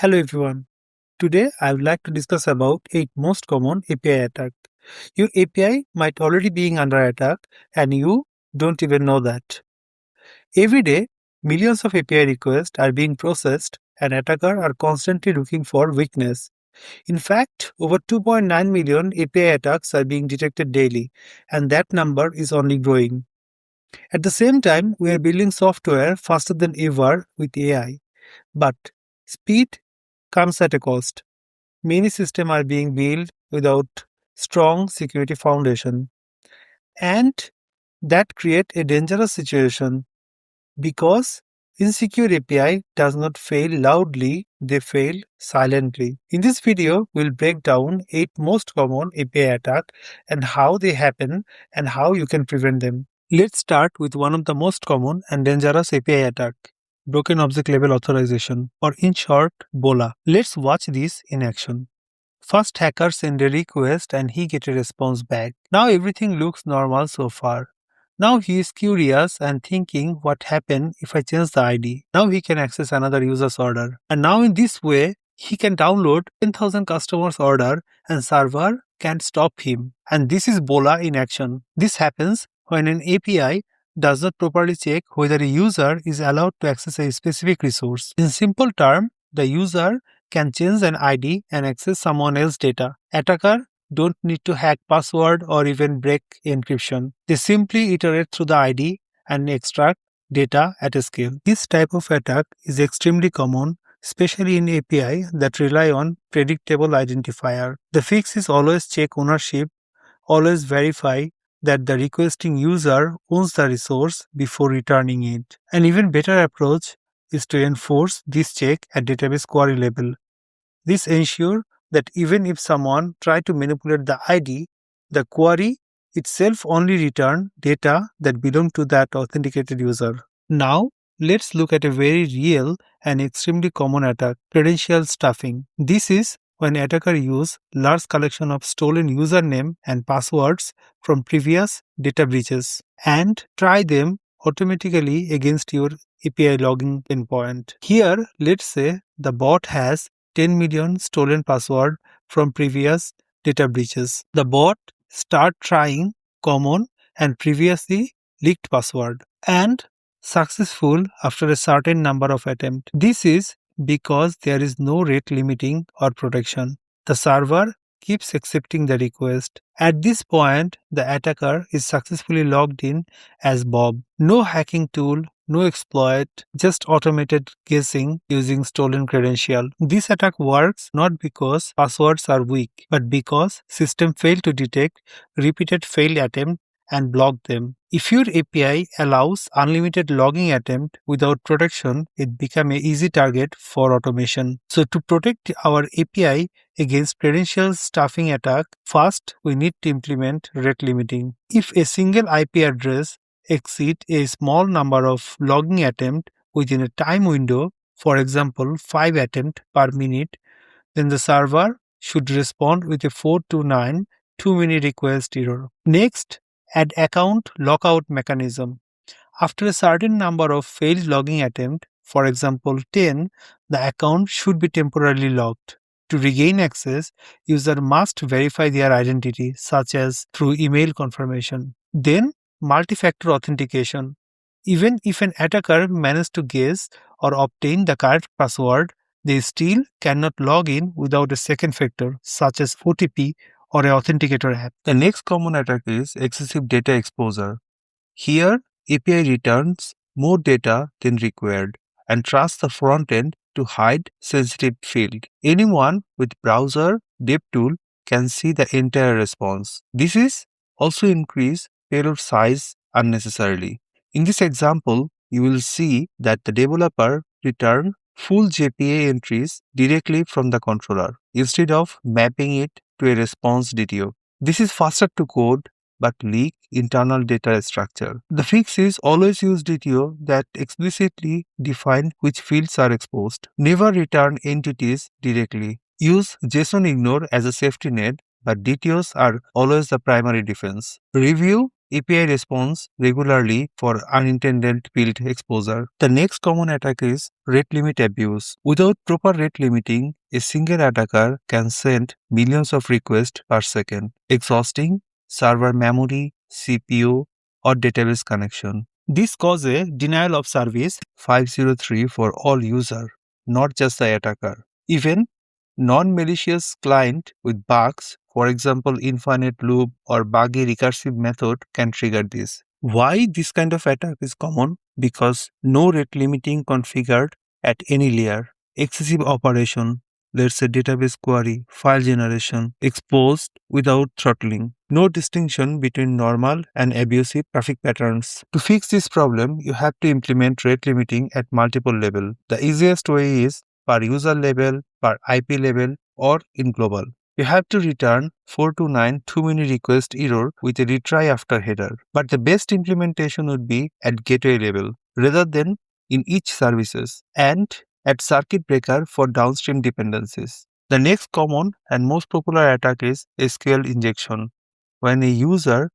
Hello everyone. Today I would like to discuss about 8 most common API attacks. Your API might already be under attack and you don't even know that. Every day, millions of API requests are being processed and attackers are constantly looking for weakness. In fact, over 2.9 million API attacks are being detected daily and that number is only growing. At the same time, we are building software faster than ever with AI. But speed comes at a cost. Many systems are being built without strong security foundation, and that create a dangerous situation because insecure API does not fail loudly, they fail silently. In this video, we'll break down 8 most common API attacks and how they happen and how you can prevent them. Let's start with one of the most common and dangerous API attack. Broken Object Level Authorization, or in short, BOLA. Let's watch this in action. First, hacker send a request and he get a response back. Now everything looks normal so far. Now he is curious and thinking what happened if I change the ID. Now he can access another user's order. And now in this way, he can download 10,000 customers' order and server can't stop him. And this is BOLA in action. This happens when an API does not properly check whether a user is allowed to access a specific resource. In simple terms, the user can change an ID and access someone else's data. Attacker don't need to hack password or even break encryption. They simply iterate through the ID and extract data at a scale. This type of attack is extremely common, especially in API that rely on predictable identifier. The fix is always check ownership, always verify that the requesting user owns the resource before returning it. An even better approach is to enforce this check at database query level. This ensures that even if someone tries to manipulate the ID, the query itself only returns data that belong to that authenticated user. Now, let's look at a very real and extremely common attack, credential stuffing. This is when attackers use large collection of stolen username and passwords from previous data breaches and try them automatically against your API logging endpoint. Here, let's say the bot has 10 million stolen password from previous data breaches. The bot start trying common and previously leaked password and successful after a certain number of attempts. This is because there is no rate limiting or protection. The server keeps accepting the request. At this point, the attacker is successfully logged in as Bob. No hacking tool, no exploit, just automated guessing using stolen credential. This attack works not because passwords are weak, but because system failed to detect repeated failed attempts and block them. If your API allows unlimited logging attempt without protection, it becomes an easy target for automation. So to protect our API against credential stuffing attack, first we need to implement rate limiting. If a single IP address exceeds a small number of logging attempts within a time window, for example 5 attempts per minute, then the server should respond with a 429 too many request error. Next, add account lockout mechanism. After a certain number of failed logging attempts, for example 10, the account should be temporarily locked. To regain access, user must verify their identity, such as through email confirmation. Then, multi-factor authentication. Even if an attacker managed to guess or obtain the correct password, they still cannot log in without a second factor, such as OTP or an authenticator app. The next common attack is excessive data exposure. Here, API returns more data than required and trusts the front end to hide sensitive field. Anyone with browser DevTool can see the entire response. This is also increase payload size unnecessarily. In this example, you will see that the developer returned full JPA entries directly from the controller instead of mapping it to a response DTO. This is faster to code but leak internal data structure. The fix is always use DTO that explicitly define which fields are exposed. Never return entities directly. Use JSON ignore as a safety net, but DTOs are always the primary defense. Review API responds regularly for unintended field exposure. The next common attack is rate limit abuse. Without proper rate limiting, a single attacker can send millions of requests per second, exhausting server memory, CPU, or database connection. This causes denial of service 503 for all users, not just the attacker. Even non-malicious client with bugs, for example infinite loop or buggy recursive method, can trigger this. Why this kind of attack is common? Because no rate limiting configured at any layer. Excessive operation, let's say database query, file generation, exposed without throttling. No distinction between normal and abusive traffic patterns. To fix this problem, you have to implement rate limiting at multiple levels. The easiest way is per user level, per IP level, or in global. You have to return 429 too many request error with a retry after header. But the best implementation would be at gateway level rather than in each services and at circuit breaker for downstream dependencies. The next common and most popular attack is SQL injection. When a user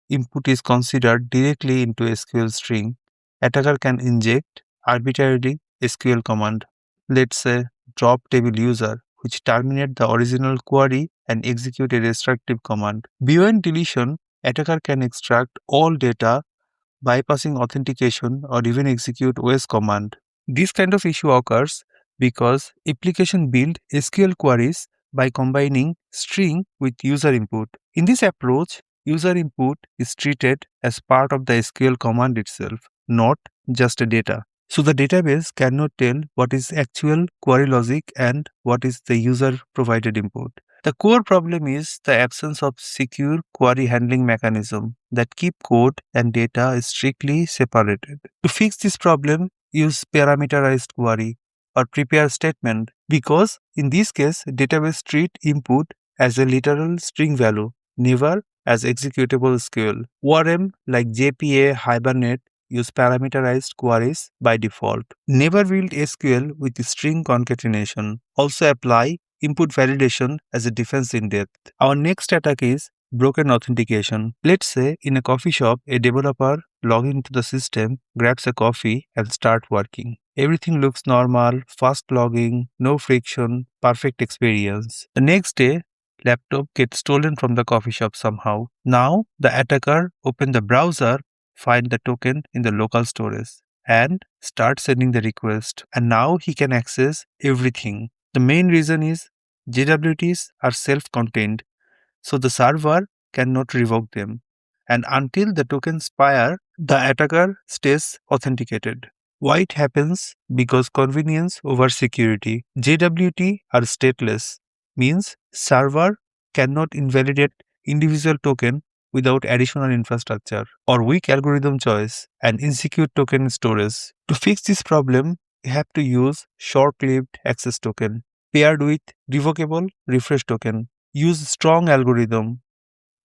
input is considered directly into SQL string, attacker can inject arbitrarily SQL command. Let's say drop table user, which terminate the original query and execute a restrictive command. Beyond deletion, attacker can extract all data, bypassing authentication or even execute OS command. This kind of issue occurs because application build SQL queries by combining string with user input. In this approach, user input is treated as part of the SQL command itself, not just a data. So the database cannot tell what is actual query logic and what is the user provided input. The core problem is the absence of secure query handling mechanism that keep code and data strictly separated. To fix this problem, use parameterized query or prepare statement, because in this case database treat input as a literal string value, never as executable SQL. ORM like JPA, Hibernate use parameterized queries by default. Never build SQL with string concatenation. Also apply input validation as a defense in depth. Our next attack is broken authentication. Let's say in a coffee shop, a developer logs into the system, grabs a coffee, and starts working. Everything looks normal, fast logging, no friction, perfect experience. The next day, laptop gets stolen from the coffee shop somehow. Now, the attacker opens the browser, find the token in the local storage, and start sending the request. And now he can access everything. The main reason is JWTs are self-contained, so the server cannot revoke them. And until the tokens expire, the attacker stays authenticated. Why it happens? Because convenience over security. JWT are stateless, means server cannot invalidate individual token without additional infrastructure, or weak algorithm choice and insecure token storage. To fix this problem, you have to use short-lived access token paired with revocable refresh token. Use strong algorithm.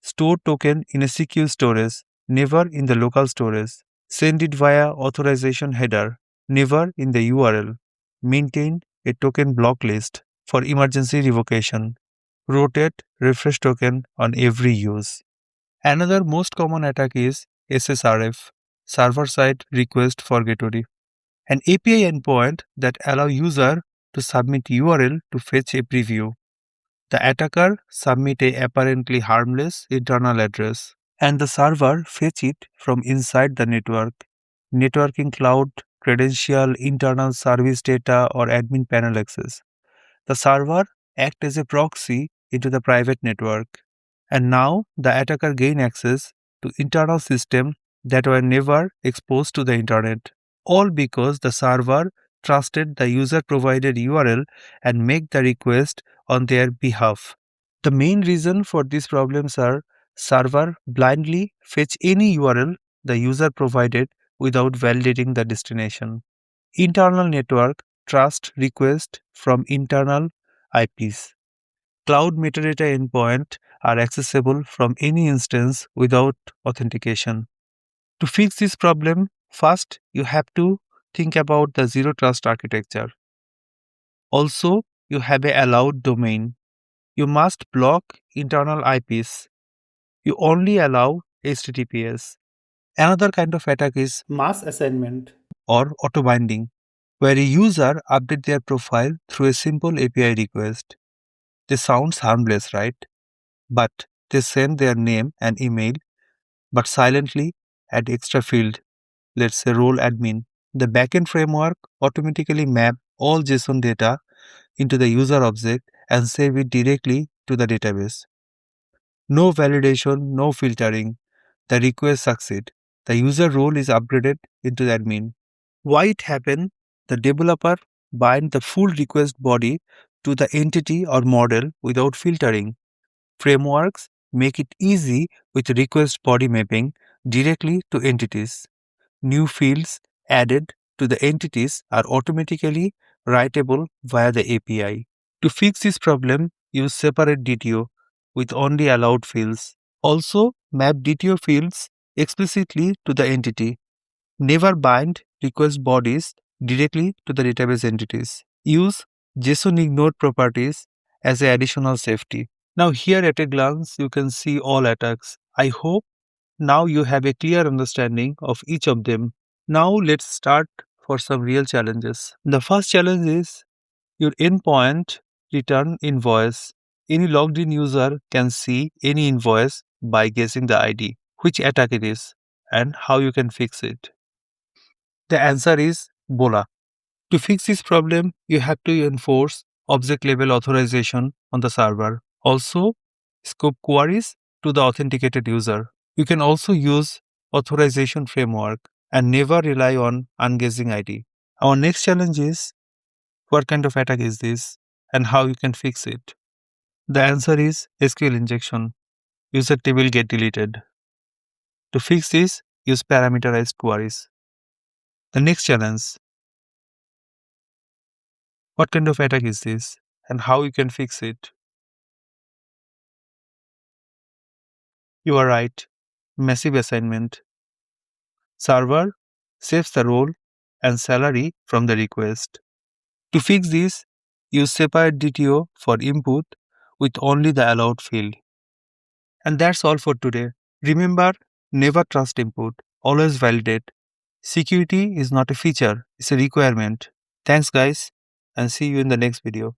Store token in a secure storage, never in the local storage. Send it via authorization header, never in the URL. Maintain a token block list for emergency revocation. Rotate refresh token on every use. Another most common attack is SSRF, server-side request forgery, an API endpoint that allow user to submit URL to fetch a preview. The attacker submit a apparently harmless internal address, and the server fetch it from inside the network. Networking cloud, credential, internal service data, or admin panel access. The server act as a proxy into the private network, and now the attacker gain access to internal systems that were never exposed to the internet, all because the server trusted the user provided URL and make the request on their behalf. The main reason for these problems are server blindly fetch any URL the user provided without validating the destination. Internal network trust request from internal IPs. Cloud metadata endpoint are accessible from any instance without authentication. To fix this problem, first you have to think about the zero trust architecture. Also, you have a allowed domain. You must block internal IPs. You only allow HTTPS. Another kind of attack is mass assignment or auto binding, where a user updates their profile through a simple API request. This sounds harmless, right? But they send their name and email, but silently add extra field, let's say role admin. The backend framework automatically map all JSON data into the user object and save it directly to the database. No validation, no filtering. The request succeed. The user role is upgraded into the admin. Why it happened? The developer bind the full request body to the entity or model without filtering. Frameworks make it easy with request body mapping directly to entities. New fields added to the entities are automatically writable via the API. To fix this problem, use separate DTO with only allowed fields. Also, map DTO fields explicitly to the entity. Never bind request bodies directly to the database entities. Use JSON ignored properties as an additional safety. Now, here at a glance, you can see all attacks. I hope now you have a clear understanding of each of them. Now, let's start for some real challenges. The first challenge is your endpoint return invoice. Any logged in user can see any invoice by guessing the ID, which attack it is, and how you can fix it. The answer is BOLA. To fix this problem, you have to enforce object level authorization on the server. Also, scope queries to the authenticated user. You can also use authorization framework and never rely on unguessing ID. Our next challenge is what kind of attack is this and how you can fix it. The answer is SQL injection. User table get deleted. To fix this, use parameterized queries. The next challenge, what kind of attack is this and how you can fix it? You are right. Massive assignment. Server saves the role and salary from the request. To fix this, use separate DTO for input with only the allowed field. And that's all for today. Remember, never trust input, always validate. Security is not a feature, it's a requirement. Thanks, guys, and see you in the next video.